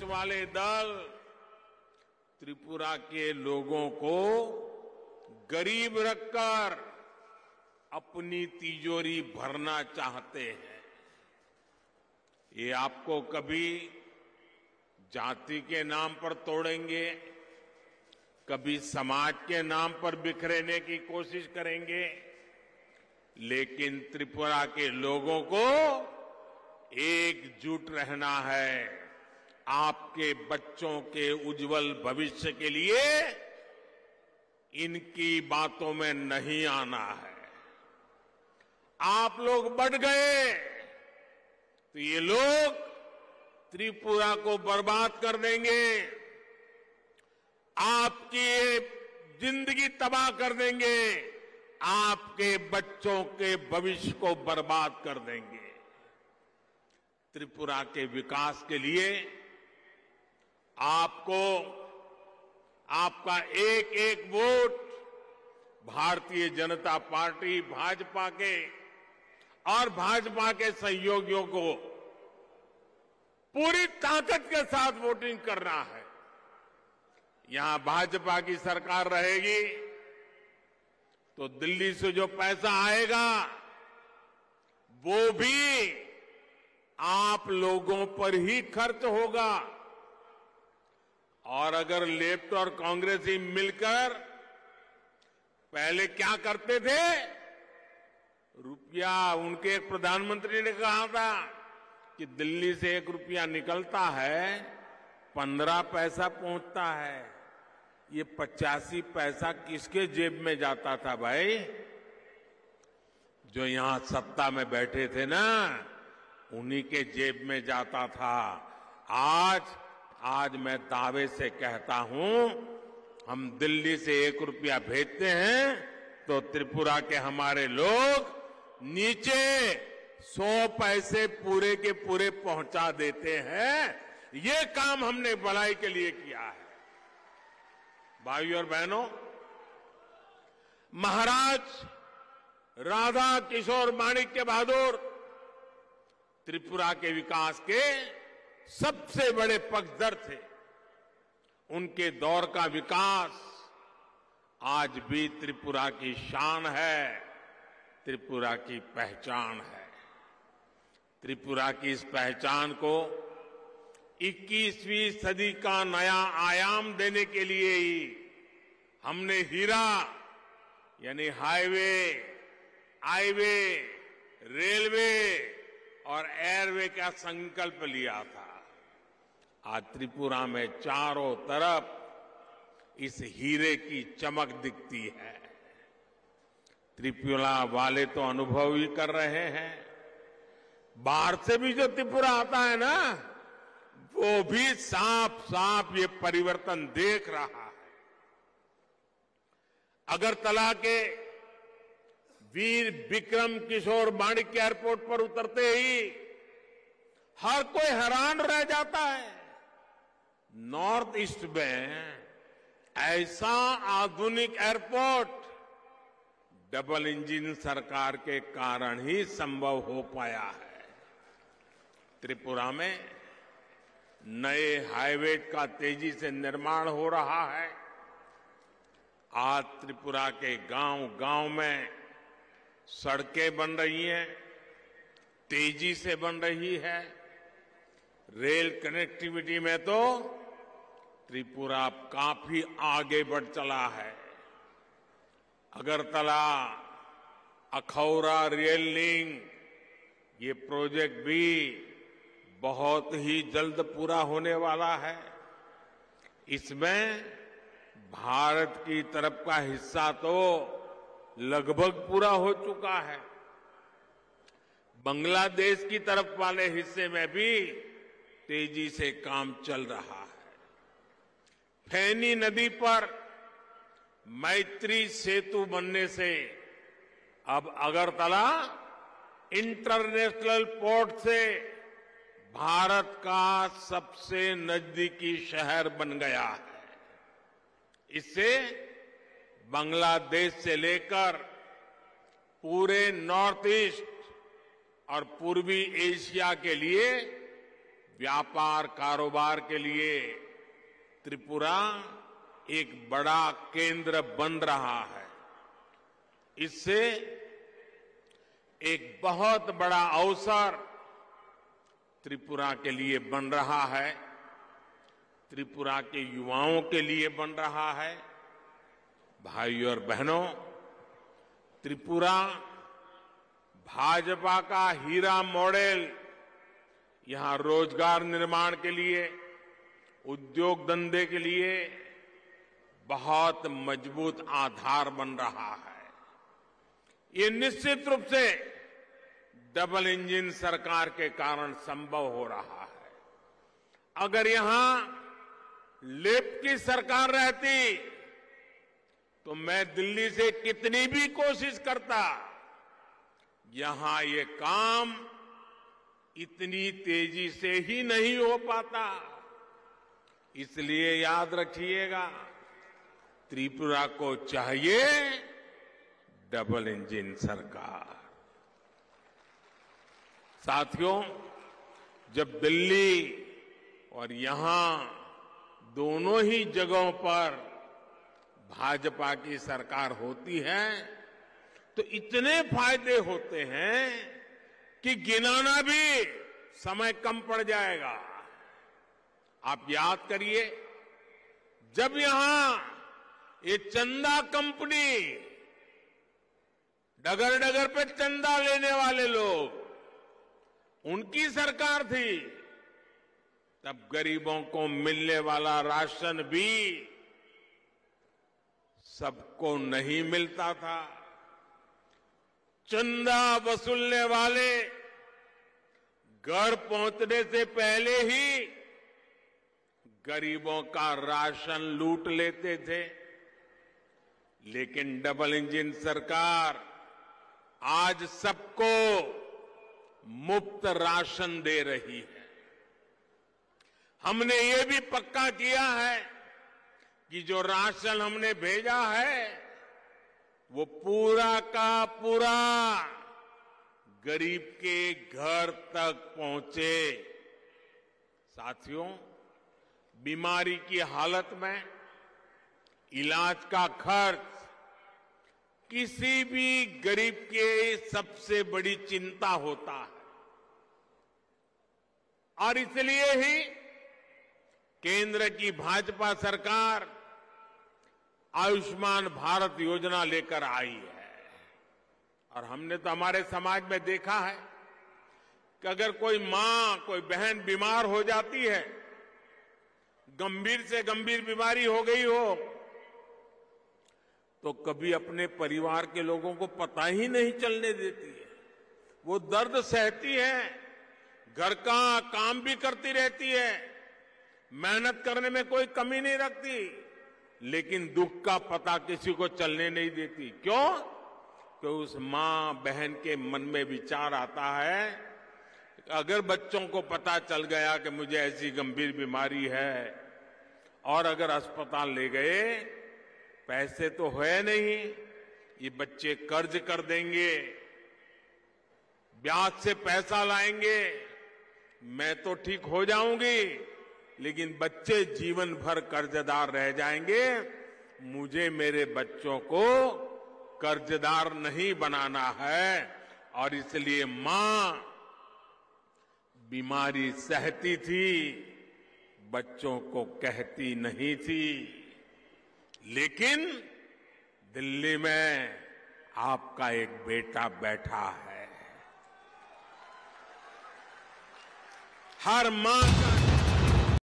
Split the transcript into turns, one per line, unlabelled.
वाले दल त्रिपुरा के लोगों को गरीब रखकर अपनी तिजोरी भरना चाहते हैं। ये आपको कभी जाति के नाम पर तोड़ेंगे, कभी समाज के नाम पर बिखरने की कोशिश करेंगे, लेकिन त्रिपुरा के लोगों को एकजुट रहना है। आपके बच्चों के उज्जवल भविष्य के लिए इनकी बातों में नहीं आना है। आप लोग बढ़ गए तो ये लोग त्रिपुरा को बर्बाद कर देंगे, आपकी जिंदगी तबाह कर देंगे, आपके बच्चों के भविष्य को बर्बाद कर देंगे। त्रिपुरा के विकास के लिए आपको आपका एक एक वोट भारतीय जनता पार्टी भाजपा के और भाजपा के सहयोगियों को पूरी ताकत के साथ वोटिंग करना है। यहां भाजपा की सरकार रहेगी तो दिल्ली से जो पैसा आएगा वो भी आप लोगों पर ही खर्च होगा। और अगर लेफ्ट और कांग्रेसी मिलकर पहले क्या करते थे, रुपया, उनके एक प्रधानमंत्री ने कहा था कि दिल्ली से 1 रुपया निकलता है 15 पैसा पहुंचता है। ये 85 पैसा किसके जेब में जाता था भाई? जो यहां सत्ता में बैठे थे ना, उन्हीं के जेब में जाता था। आज मैं दावे से कहता हूं, हम दिल्ली से 1 रुपया भेजते हैं तो त्रिपुरा के हमारे लोग नीचे 100 पैसे पूरे के पूरे पहुंचा देते हैं। ये काम हमने भलाई के लिए किया है। भाइयों और बहनों, महाराज राधा किशोर माणिक्य बहादुर त्रिपुरा के विकास के सबसे बड़े पक्षधर थे। उनके दौर का विकास आज भी त्रिपुरा की शान है, त्रिपुरा की पहचान है। त्रिपुरा की इस पहचान को 21वीं सदी का नया आयाम देने के लिए ही हमने हीरा यानी हाईवे, रेलवे और एयरवे का संकल्प लिया था। आज त्रिपुरा में चारों तरफ इस हीरे की चमक दिखती है। त्रिपुरा वाले तो अनुभव ही कर रहे हैं। बाहर से भी जो त्रिपुरा आता है ना, वो भी साफ साफ ये परिवर्तन देख रहा है। अगरतला के वीर विक्रम किशोर माणिक्य एयरपोर्ट पर उतरते ही हर कोई हैरान रह जाता है। नॉर्थ ईस्ट में ऐसा आधुनिक एयरपोर्ट डबल इंजन सरकार के कारण ही संभव हो पाया है। त्रिपुरा में नए हाईवे का तेजी से निर्माण हो रहा है। आज त्रिपुरा के गांव-गांव में सड़कें बन रही हैं, तेजी से बन रही है। रेल कनेक्टिविटी में तो त्रिपुरा काफी आगे बढ़ चला है। अगरतला अखौरा रेल लिंक ये प्रोजेक्ट भी बहुत ही जल्द पूरा होने वाला है। इसमें भारत की तरफ का हिस्सा तो लगभग पूरा हो चुका है। बांग्लादेश की तरफ वाले हिस्से में भी तेजी से काम चल रहा है। फैनी नदी पर मैत्री सेतु बनने से अब अगरतला इंटरनेशनल पोर्ट से भारत का सबसे नजदीकी शहर बन गया है। इससे बांग्लादेश से लेकर पूरे नॉर्थ ईस्ट और पूर्वी एशिया के लिए व्यापार कारोबार के लिए त्रिपुरा एक बड़ा केंद्र बन रहा है। इससे एक बहुत बड़ा अवसर त्रिपुरा के लिए बन रहा है, त्रिपुरा के युवाओं के लिए बन रहा है। भाइयों और बहनों, त्रिपुरा भाजपा का हीरा मॉडल यहां रोजगार निर्माण के लिए, उद्योग धंधे के लिए बहुत मजबूत आधार बन रहा है। ये निश्चित रूप से डबल इंजन सरकार के कारण संभव हो रहा है। अगर यहां लेफ्ट की सरकार रहती तो मैं दिल्ली से कितनी भी कोशिश करता, यहां ये काम इतनी तेजी से ही नहीं हो पाता। इसलिए याद रखिएगा, त्रिपुरा को चाहिए डबल इंजन सरकार। साथियों, जब दिल्ली और यहां दोनों ही जगहों पर भाजपा की सरकार होती है तो इतने फायदे होते हैं कि गिनाना भी समय कम पड़ जाएगा। आप याद करिए, जब यहां ये चंदा कंपनी, डगर डगर पे चंदा लेने वाले लोग, उनकी सरकार थी, तब गरीबों को मिलने वाला राशन भी सबको नहीं मिलता था। चंदा वसूलने वाले घर पहुंचने से पहले ही गरीबों का राशन लूट लेते थे। लेकिन डबल इंजन सरकार आज सबको मुफ्त राशन दे रही है। हमने ये भी पक्का किया है कि जो राशन हमने भेजा है वो पूरा का पूरा गरीब के घर तक पहुंचे। साथियों, बीमारी की हालत में इलाज का खर्च किसी भी गरीब के सबसे बड़ी चिंता होता है, और इसलिए ही केंद्र की भाजपा सरकार आयुष्मान भारत योजना लेकर आई है। और हमने तो हमारे समाज में देखा है कि अगर कोई मां, कोई बहन बीमार हो जाती है, गंभीर से गंभीर बीमारी हो गई हो, तो कभी अपने परिवार के लोगों को पता ही नहीं चलने देती है। वो दर्द सहती है, घर का काम भी करती रहती है, मेहनत करने में कोई कमी नहीं रखती, लेकिन दुख का पता किसी को चलने नहीं देती। क्यों? कि उस मां बहन के मन में विचार आता है, अगर बच्चों को पता चल गया कि मुझे ऐसी गंभीर बीमारी है और अगर अस्पताल ले गए, पैसे तो है नहीं, ये बच्चे कर्ज कर देंगे, ब्याज से पैसा लाएंगे, मैं तो ठीक हो जाऊंगी, लेकिन बच्चे जीवन भर कर्जदार रह जाएंगे। मुझे मेरे बच्चों को कर्जदार नहीं बनाना है। और इसलिए मां बीमारी सहती थी, बच्चों को कहती नहीं थी। लेकिन दिल्ली में आपका एक बेटा बैठा है, हर मां का